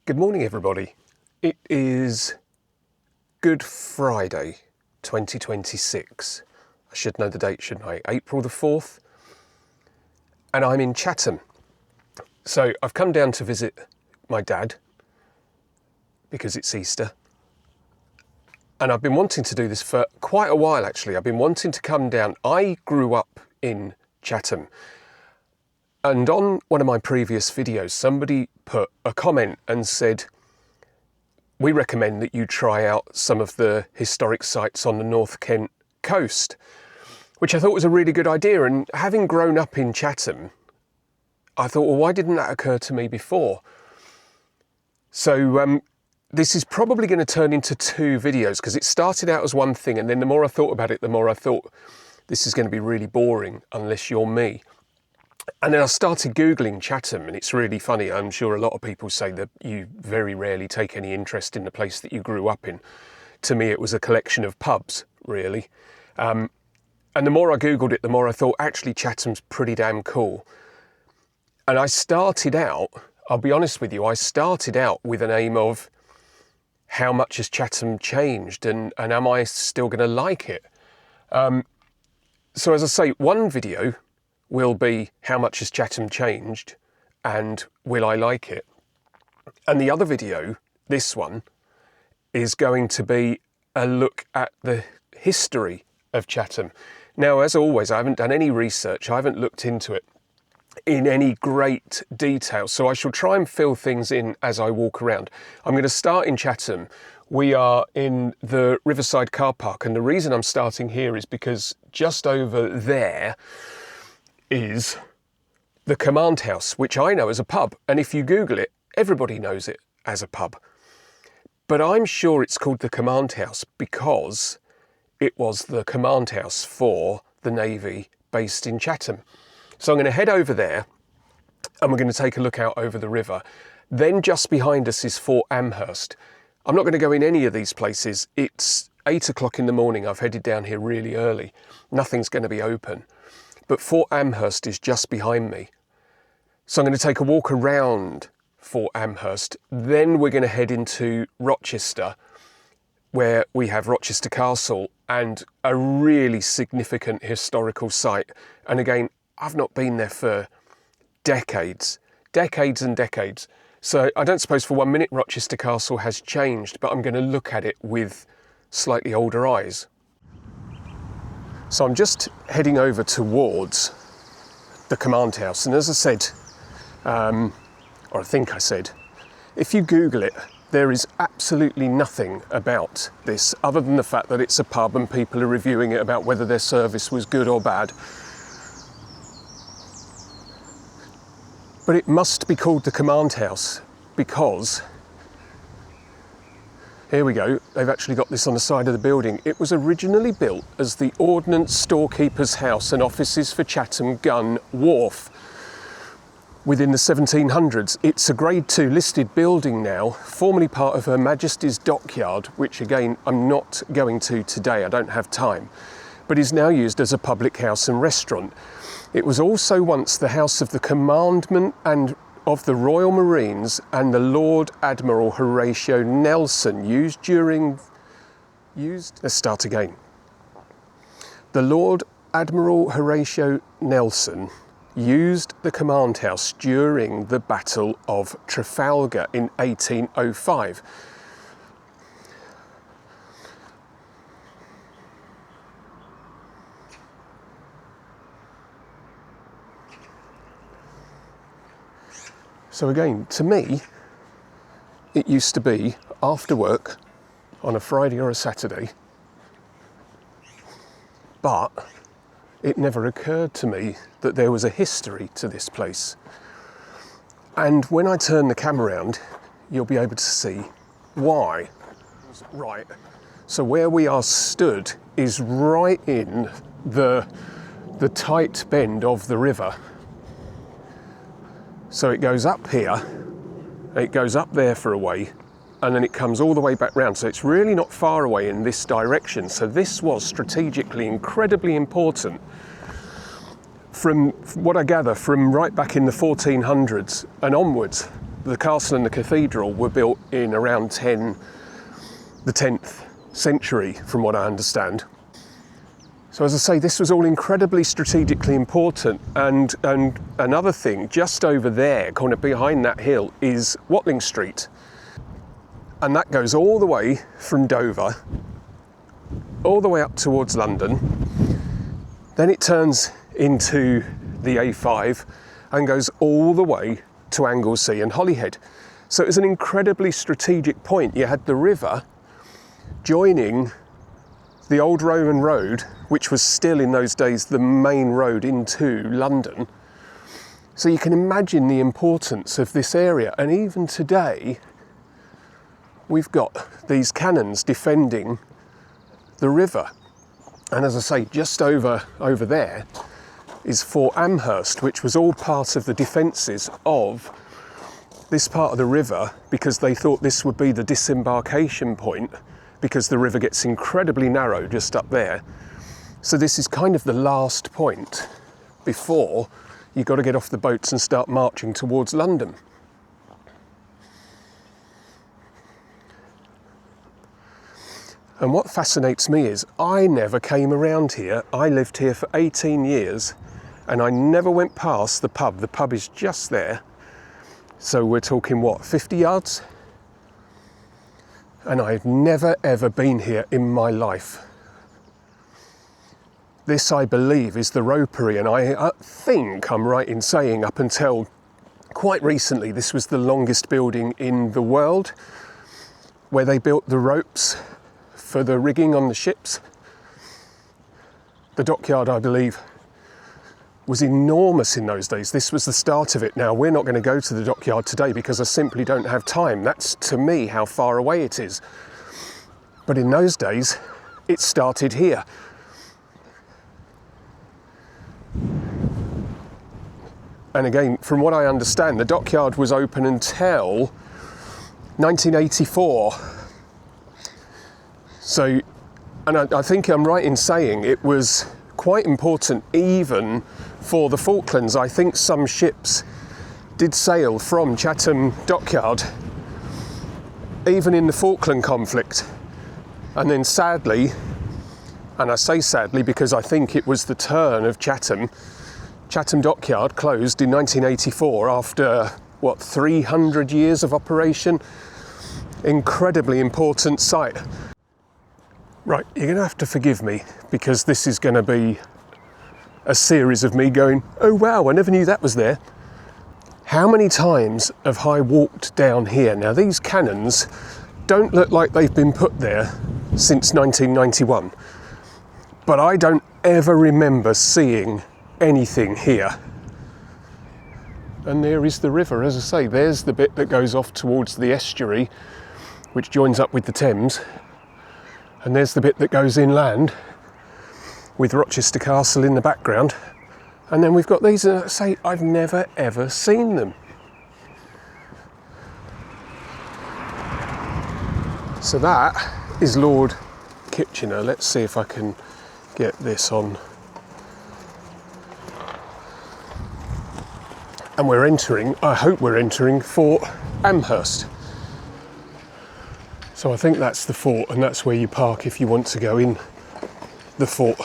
Good morning, everybody. It is Good Friday 2026. I should know the date, shouldn't I? April the 4th. And I'm in Chatham. So I've come down to visit my dad because it's Easter. And I've been wanting to do this for quite a while, actually. I've been wanting to come down. I grew up in Chatham. And on one of my previous videos, somebody put a comment and said, we recommend that you try out some of the historic sites on the North Kent coast, which I thought was a really good idea. And having grown up in Chatham, I thought, well, why didn't that occur to me before? So this is probably going to turn into two videos because it started out as one thing. And then the more I thought about it, the more I thought this is going to be really boring unless you're me. And then I started Googling Chatham, and it's really funny. I'm sure a lot of people say that you very rarely take any interest in the place that you grew up in. To me, it was a collection of pubs, really. And the more I Googled it, the more I thought, actually, Chatham's pretty damn cool. And I started out, I'll be honest with you, I started out with an aim of how much has Chatham changed and am I still going to like it? So as I say, one video will be how much has Chatham changed and will I like it? And the other video, this one, is going to be a look at the history of Chatham. Now, as always, I haven't done any research. I haven't looked into it in any great detail. So I shall try and fill things in as I walk around. I'm going to start in Chatham. We are in the Riverside car park. And the reason I'm starting here is because just over there is the Command House, which I know as a pub. And if you Google it, everybody knows it as a pub. But I'm sure it's called the Command House because it was the command house for the Navy based in Chatham. So I'm going to head over there and we're going to take a look out over the river. Then just behind us is Fort Amherst. I'm not going to go in any of these places. It's 8 o'clock in the morning. I've headed down here really early. Nothing's going to be open. But Fort Amherst is just behind me. So I'm going to take a walk around Fort Amherst. Then we're going to head into Rochester, where we have Rochester Castle and a really significant historical site. And again, I've not been there for decades and decades. So I don't suppose for 1 minute Rochester Castle has changed, but I'm going to look at it with slightly older eyes. So I'm just heading over towards the command house. And as I said, or I think I said, if you Google it, there is absolutely nothing about this other than the fact that it's a pub and people are reviewing it about whether their service was good or bad. But it must be called the command house because, here we go, they've actually got this on the side of the building. It was originally built as the Ordnance Storekeeper's House and Offices for Chatham Gun Wharf within the 1700s. It's a Grade 2 listed building now, formerly part of Her Majesty's Dockyard, which again, I'm not going to today, I don't have time, but is now used as a public house and restaurant. It was also once the house of the Commandment and of the Royal Marines and the Lord Admiral Horatio Nelson, let's start again. The Lord Admiral Horatio Nelson used the command house during the Battle of Trafalgar in 1805. So again, to me, it used to be after work on a Friday or a Saturday, but it never occurred to me that there was a history to this place. And when I turn the camera around, you'll be able to see why. Right, so where we are stood is right in the tight bend of the river. So it goes up here, it goes up there for a way, and then it comes all the way back round. So it's really not far away in this direction. So this was strategically incredibly important from what I gather from right back in the 1400s and onwards. the castle and the cathedral were built in around the 10th century, from what I understand. So as I say, this was all incredibly strategically important. And another thing, just over there, kind of behind that hill, is Watling Street. And that goes all the way from Dover, all the way up towards London. Then it turns into the A5 and goes all the way to Anglesey and Holyhead. So it was an incredibly strategic point. You had the river joining the old Roman road, which was still in those days the main road into London. So you can imagine the importance of this area. And even today, we've got these cannons defending the river. And as I say, just over there is Fort Amherst, which was all part of the defences of this part of the river, because they thought this would be the disembarkation point, because the river gets incredibly narrow just up there. So this is kind of the last point before you've got to get off the boats and start marching towards London. And what fascinates me is I never came around here. I lived here for 18 years and I never went past the pub. The pub is just there. So we're talking, what, 50 yards? And I've never ever been here in my life. This, I believe, is the ropery, and I think I'm right in saying up until quite recently this was the longest building in the world, where they built the ropes for the rigging on the ships. The dockyard, I believe, was enormous in those days. This was the start of it. Now, we're not going to go to the dockyard today because I simply don't have time. That's, to me, how far away it is. But in those days, it started here. And again, from what I understand, the dockyard was open until 1984. So, and I think I'm right in saying it was quite important even for the Falklands. I think some ships did sail from Chatham dockyard even in the Falkland conflict. And then sadly, and I say sadly because I think it was the turn of Chatham dockyard closed in 1984 after, what, 300 years of operation. Incredibly important site. Right, you're going to have to forgive me because this is going to be a series of me going, oh wow, I never knew that was there. How many times have I walked down here? Now, these cannons don't look like they've been put there since 1991, but I don't ever remember seeing anything here. And there is the river, as I say, there's the bit that goes off towards the estuary, which joins up with the Thames. And there's the bit that goes inland with Rochester Castle in the background. And then we've got these, and I say, I've never ever seen them. So that is Lord Kitchener. Let's see if I can get this on. And we're entering, I hope we're entering Fort Amherst. So I think that's the fort, and that's where you park if you want to go in the fort.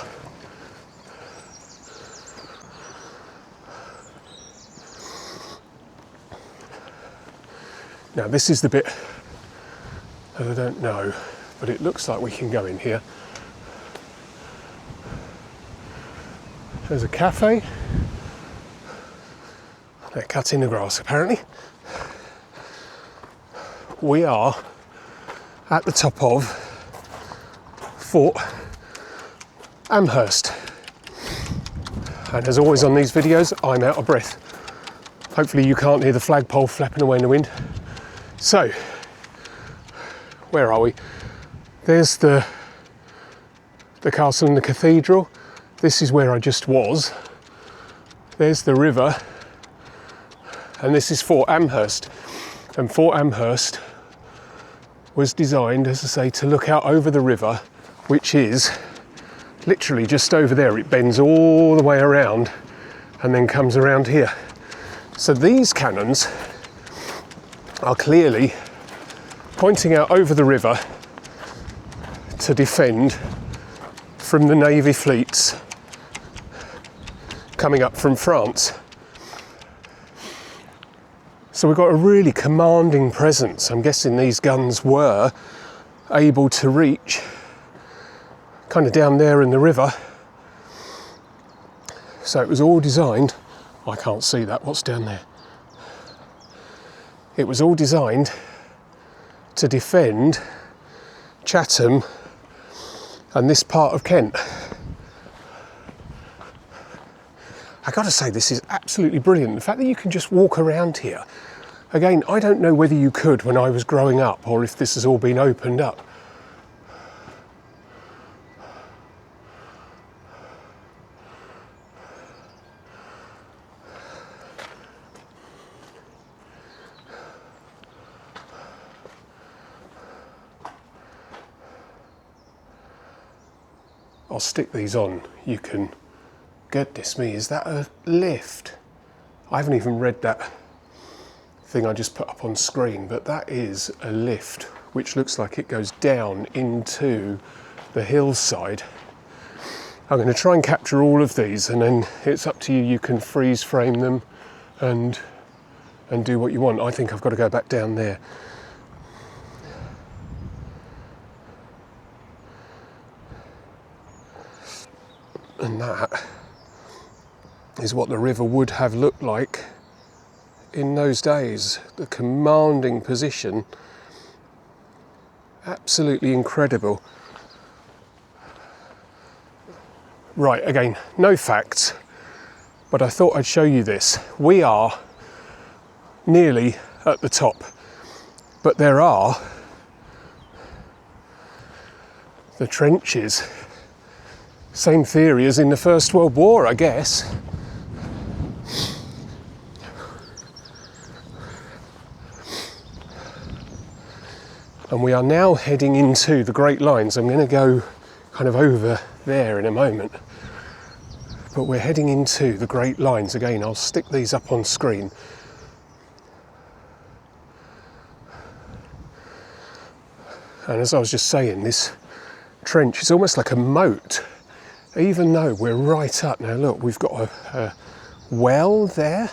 Now this is the bit that I don't know, but it looks like we can go in here. There's a cafe. They're cutting the grass apparently. We are at the top of Fort Amherst. And as always on these videos, I'm out of breath. Hopefully you can't hear the flagpole flapping away in the wind. So, where are we? There's the castle and the cathedral. This is where I just was. There's the river. And this is Fort Amherst. And Fort Amherst was designed, as I say, to look out over the river, which is literally just over there. It bends all the way around and then comes around here. So these cannons are clearly pointing out over the river to defend from the Navy fleets coming up from France. So we've got a really commanding presence. I'm guessing these guns were able to reach kind of down there in the river. So it was all designed, I can't see that, what's down there? It was all designed to defend Chatham and this part of Kent. I gotta say, this is absolutely brilliant. The fact that you can just walk around here. Again, I don't know whether you could when I was growing up or if this has all been opened up. I'll stick these on. You can, goodness me, is that a lift? I haven't even read that thing I just put up on screen, but that is a lift, which looks like it goes down into the hillside. I'm going to try and capture all of these, and then it's up to you. You can freeze frame them and do what you want. I think I've got to go back down there. And that is what the river would have looked like in those days. The commanding position, absolutely incredible. Right, again, no facts, but I thought I'd show you this. We are nearly at the top, but there are the trenches. Same theory as in the First World War, I guess. And we are now heading into the Great Lines. I'm going to go kind of over there in a moment. But we're heading into the Great Lines. Again, I'll stick these up on screen. And as I was just saying, this trench is almost like a moat. Even though we're right up, now look, we've got a well there.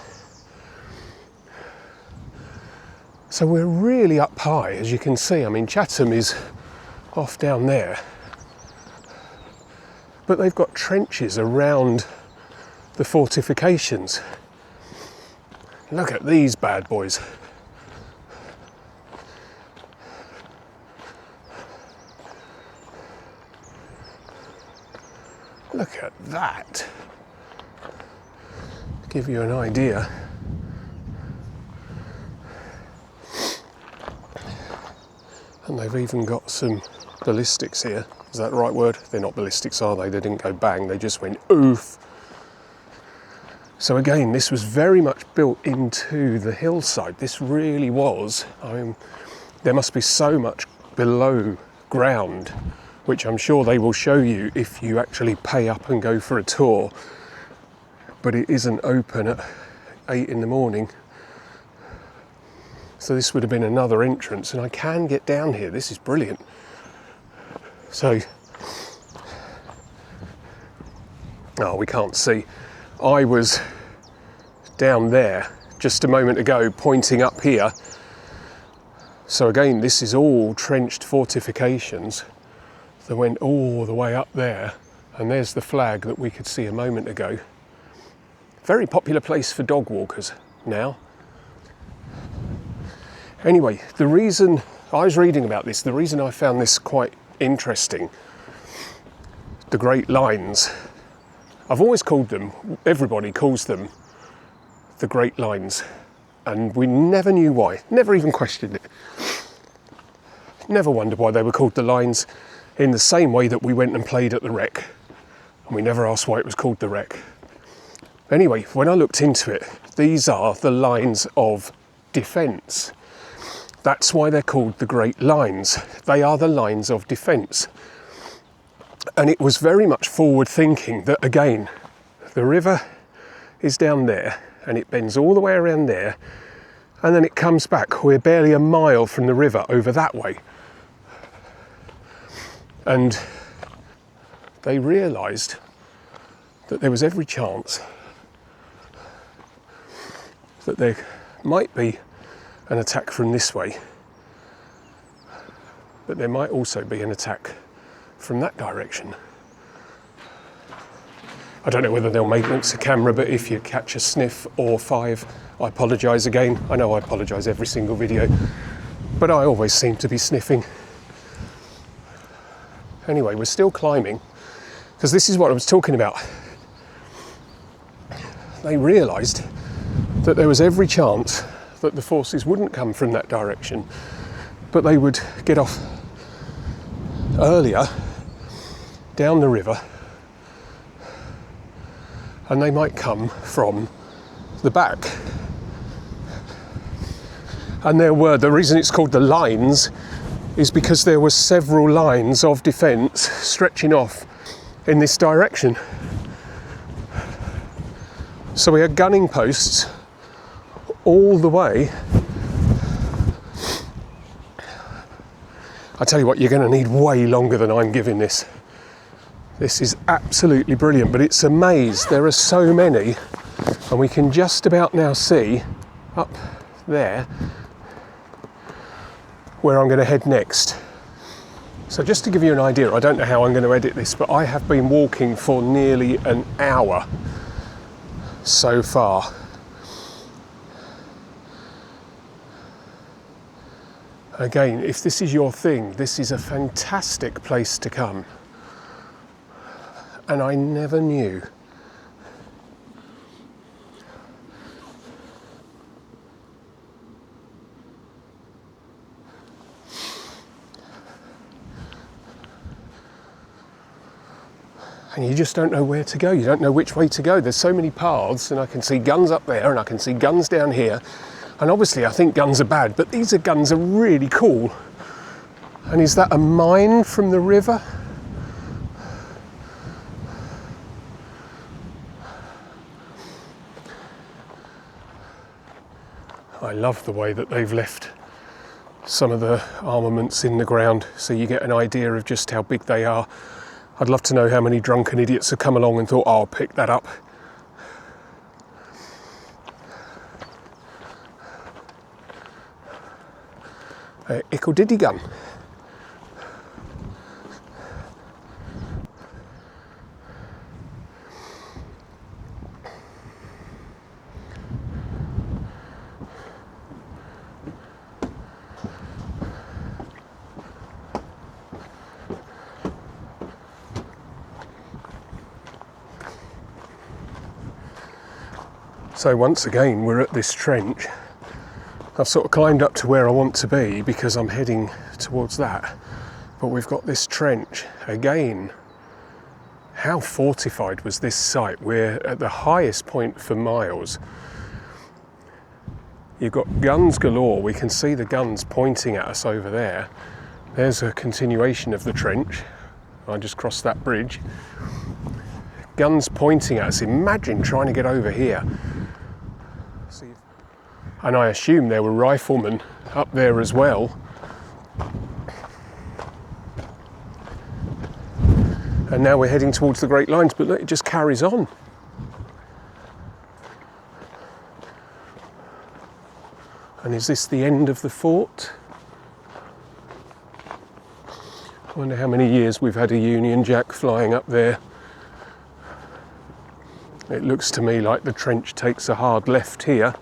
So we're really up high, as you can see. I mean, Chatham is off down there. But they've got trenches around the fortifications. Look at these bad boys. Look at that. Give you an idea. And they've even got some ballistics here. Is that the right word? They're not ballistics, are they? They didn't go bang, they just went oof. So again, this was very much built into the hillside. This really was. I mean, there must be so much below ground, which I'm sure they will show you if you actually pay up and go for a tour. But it isn't open at 8 in the morning. So this would have been another entrance, and I can get down here. This is brilliant. So, oh, we can't see. I was down there just a moment ago, pointing up here. So again, this is all trenched fortifications that went all the way up there, and there's the flag that we could see a moment ago. Very popular place for dog walkers now. Anyway, the reason I was reading about this, the reason I found this quite interesting, the Great Lines, I've always called them, everybody calls them the Great Lines, and we never knew why, never even questioned it. Never wondered why they were called the Lines, in the same way that we went and played at the Wreck, and we never asked why it was called the Wreck. Anyway, when I looked into it, these are the lines of defence. That's why they're called the Great Lines. They are the lines of defence. And it was very much forward thinking that, again, the river is down there and it bends all the way around there, and then it comes back. We're barely a mile from the river over that way. And they realised that there was every chance that there might be an attack from this way, but there might also be an attack from that direction. I don't know whether they'll maintenance a camera, but if you catch a sniff or 5, I apologise again. I know I apologise every single video, but I always seem to be sniffing. Anyway, we're still climbing, because this is what I was talking about. They realised that there was every chance that the forces wouldn't come from that direction, but they would get off earlier down the river, and they might come from the back. And there were, the reason it's called the lines is because there were several lines of defence stretching off in this direction. So we had gunning posts all the way. I tell you what, you're going to need way longer than I'm giving this. This is absolutely brilliant, but it's a maze. There are so many, and we can just about now see up there where I'm going to head next. So just to give you an idea, I don't know how I'm going to edit this, but I have been walking for nearly an hour so far. Again, if this is your thing, this is a fantastic place to come. And I never knew. And you just don't know where to go. You don't know which way to go. There's so many paths, and I can see guns up there, and I can see guns down here. And obviously I think guns are bad, but these guns are really cool. And is that a mine from the river? I love the way that they've left some of the armaments in the ground, so you get an idea of just how big they are. I'd love to know how many drunken idiots have come along and thought, oh, I'll pick that up. Ickle diddy gun. So once again, we're at this trench. I've sort of climbed up to where I want to be because I'm heading towards that. But we've got this trench again. How fortified was this site? We're at the highest point for miles. You've got guns galore. We can see the guns pointing at us over there. There's a continuation of the trench. I just crossed that bridge. Guns pointing at us. Imagine trying to get over here. And I assume there were riflemen up there as well. And now we're heading towards the Great Lines, but look, it just carries on. And is this the end of the fort? I wonder how many years we've had a Union Jack flying up there. It looks to me like the trench takes a hard left here.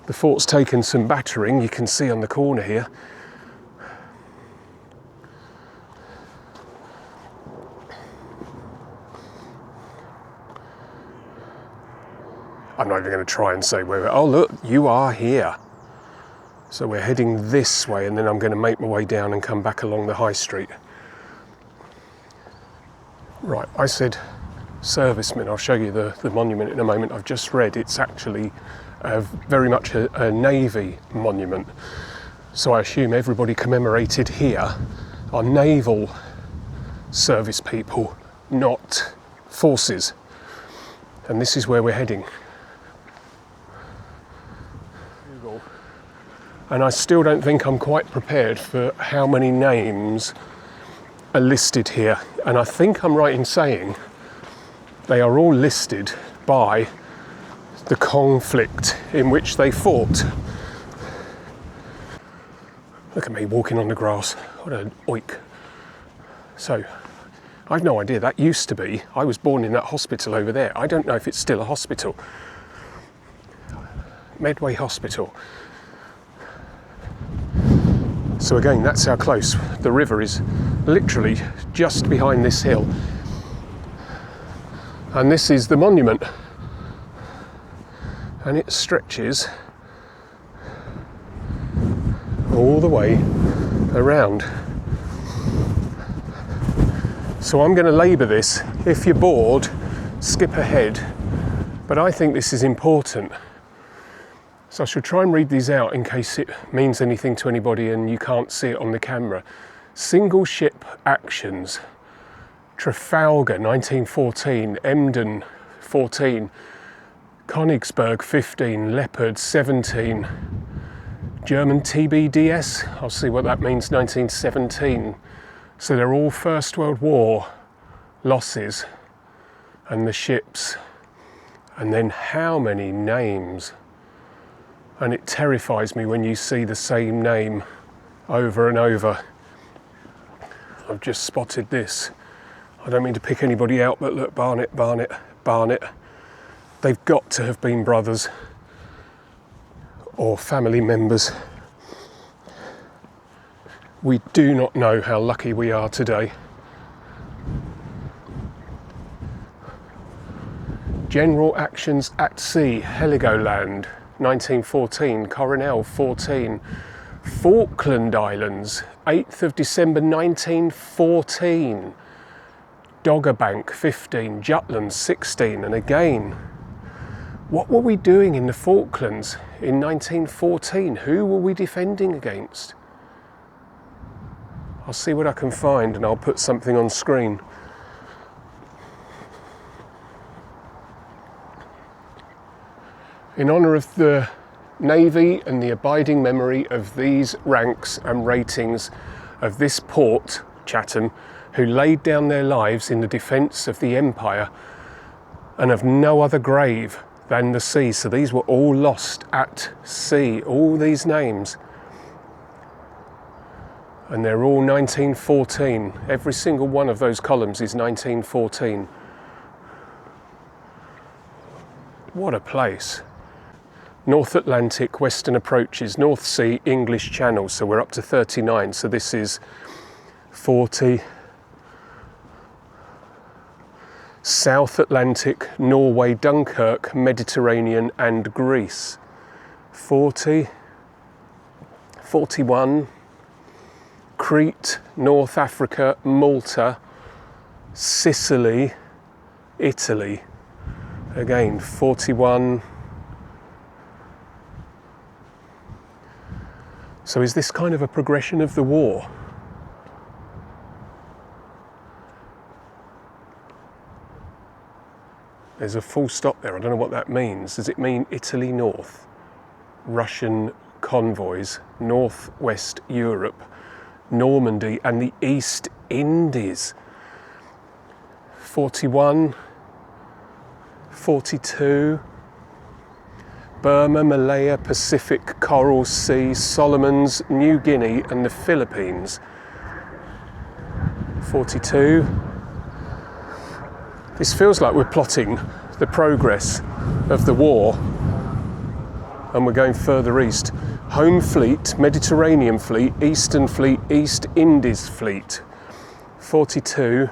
The fort's taken some battering, you can see on the corner here. I'm not even going to try and say where. Oh look, you are here. So we're heading this way, and then I'm going to make my way down and come back along the high street. Right, I said servicemen. I'll show you the monument in a moment. I've just read it's actually very much a Navy monument. So I assume everybody commemorated here are naval service people, not forces. And this is where we're heading. Google And I still don't think I'm quite prepared for how many names are listed here. And I think I'm right in saying they are all listed by the conflict in which they fought. Look at me walking on the grass. What an oik. So, I've no idea. That used to be, I was born in that hospital over there. I don't know if it's still a hospital. Medway Hospital. So again, that's how close. The river is literally just behind this hill. And this is the monument. And it stretches all the way around. So I'm going to labour this. If you're bored, skip ahead. But I think this is important. So I should try and read these out in case it means anything to anybody and you can't see it on the camera. Single ship actions. Trafalgar, 1914. Emden, 14. Königsberg, 15. Leopard, 17. German TBDS, I'll see what that means, 1917. So they're all First World War losses, and the ships. And then how many names? And it terrifies me when you see the same name over and over. I've just spotted this. I don't mean to pick anybody out, but look, Barnett, Barnett, Barnett. They've got to have been brothers or family members. We do not know how lucky we are today. General actions at sea, Heligoland, 1914, Coronel, 14. Falkland Islands, 8th of December, 1914. Dogger Bank, 15. Jutland, 16. And again, what were we doing in the Falklands in 1914? Who were we defending against? I'll see what I can find and I'll put something on screen. In honour of the Navy and the abiding memory of these ranks and ratings of this port, Chatham, who laid down their lives in the defence of the Empire and of no other grave than the sea. So these were all lost at sea, all these names. And they're all 1914. Every single one of those columns is 1914. What a place. North Atlantic, Western approaches, North Sea, English Channel. So we're up to 39. So this is 40. South Atlantic, Norway, Dunkirk, Mediterranean and Greece. 40. 41. Crete, North Africa, Malta, Sicily, Italy. Again, 41. So is this kind of a progression of the war? There's a full stop there. I don't know what that means. Does it mean Italy North? Russian convoys, Northwest Europe, Normandy and the East Indies. 41, 42, Burma, Malaya, Pacific, Coral Sea, Solomons, New Guinea and the Philippines. 42. This feels like we're plotting the progress of the war and we're going further east. Home Fleet, Mediterranean Fleet, Eastern Fleet, East Indies Fleet. 42.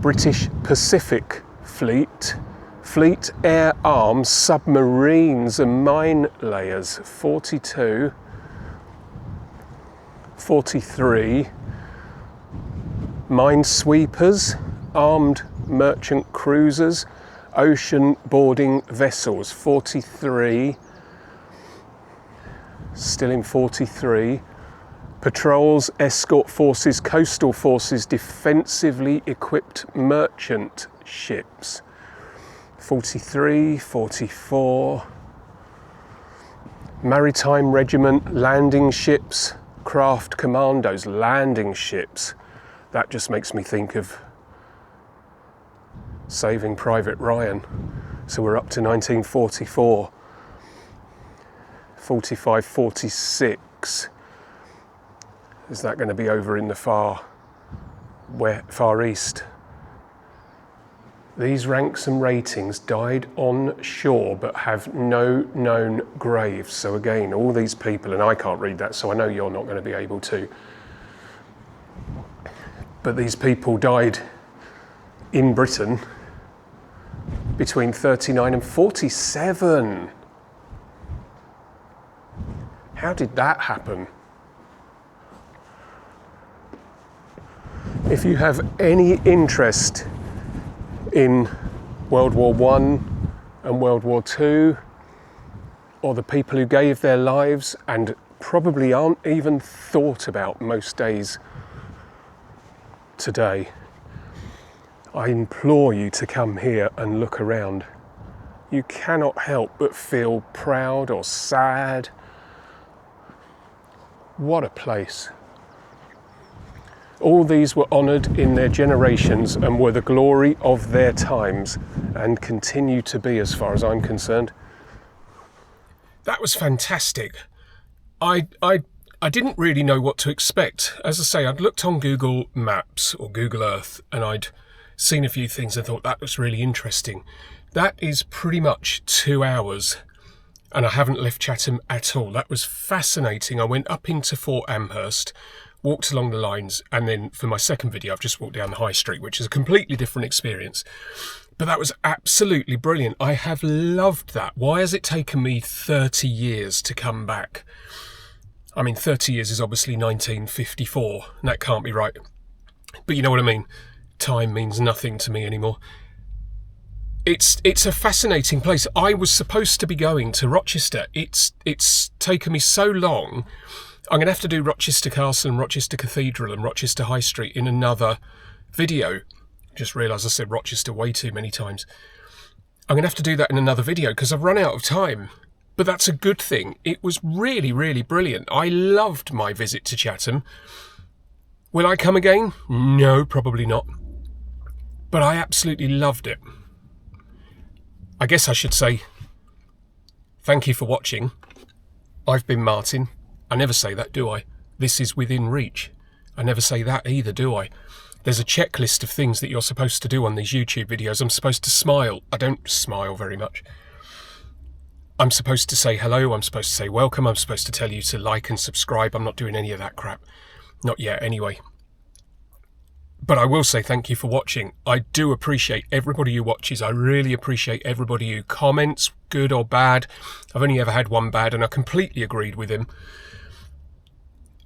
British Pacific Fleet, Fleet Air Arms, Submarines and Mine Layers. 42. 43. Minesweepers, Armed Merchant Cruisers, Ocean Boarding Vessels. 43. Still in 43. Patrols, Escort Forces, Coastal Forces, Defensively Equipped Merchant Ships. 43, 44. Maritime Regiment, landing ships, craft commandos, landing ships. That just makes me think of Saving Private Ryan. So we're up to 1944, 45, 46. Is that going to be over in the far east? These ranks and ratings died on shore but have no known graves. So again, all these people, and I can't read that, so I know you're not going to be able to. But these people died in Britain between 39 and 47. How did that happen? If you have any interest in World War I and World War II, or the people who gave their lives and probably aren't even thought about most days today, I implore you to come here and look around. You cannot help but feel proud or sad. What a place. All these were honoured in their generations and were the glory of their times and continue to be, as far as I'm concerned. That was fantastic. I didn't really know what to expect. As I say, I'd looked on Google Maps or Google Earth and I'd seen a few things and thought that was really interesting. That is pretty much 2 hours and I haven't left Chatham at all. That was fascinating. I went up into Fort Amherst, walked along the lines, and then for my second video I've just walked down the high street, which is a completely different experience. But that was absolutely brilliant. I have loved that. Why has it taken me 30 years to come back? I mean, 30 years is obviously 1954, and that can't be right. But you know what I mean? Time means nothing to me anymore. It's a fascinating place. I was supposed to be going to Rochester. It's taken me so long. I'm going to have to do Rochester Castle and Rochester Cathedral and Rochester High Street in another video. Just realised I said Rochester way too many times. I'm going to have to do that in another video because I've run out of time. But that's a good thing. It was really, really brilliant. I loved my visit to Chatham. Will I come again? No, probably not. But I absolutely loved it. I guess I should say thank you for watching. I've been Martin. I never say that, do I? This is within reach. I never say that either, do I? There's a checklist of things that you're supposed to do on these YouTube videos. I'm supposed to smile. I don't smile very much. I'm supposed to say hello. I'm supposed to say welcome. I'm supposed to tell you to like and subscribe. I'm not doing any of that crap. Not yet, anyway. But I will say thank you for watching. I do appreciate everybody who watches. I really appreciate everybody who comments, good or bad. I've only ever had one bad and I completely agreed with him.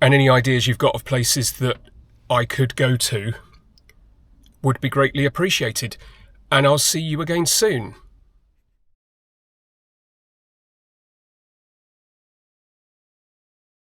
And any ideas you've got of places that I could go to would be greatly appreciated. And I'll see you again soon.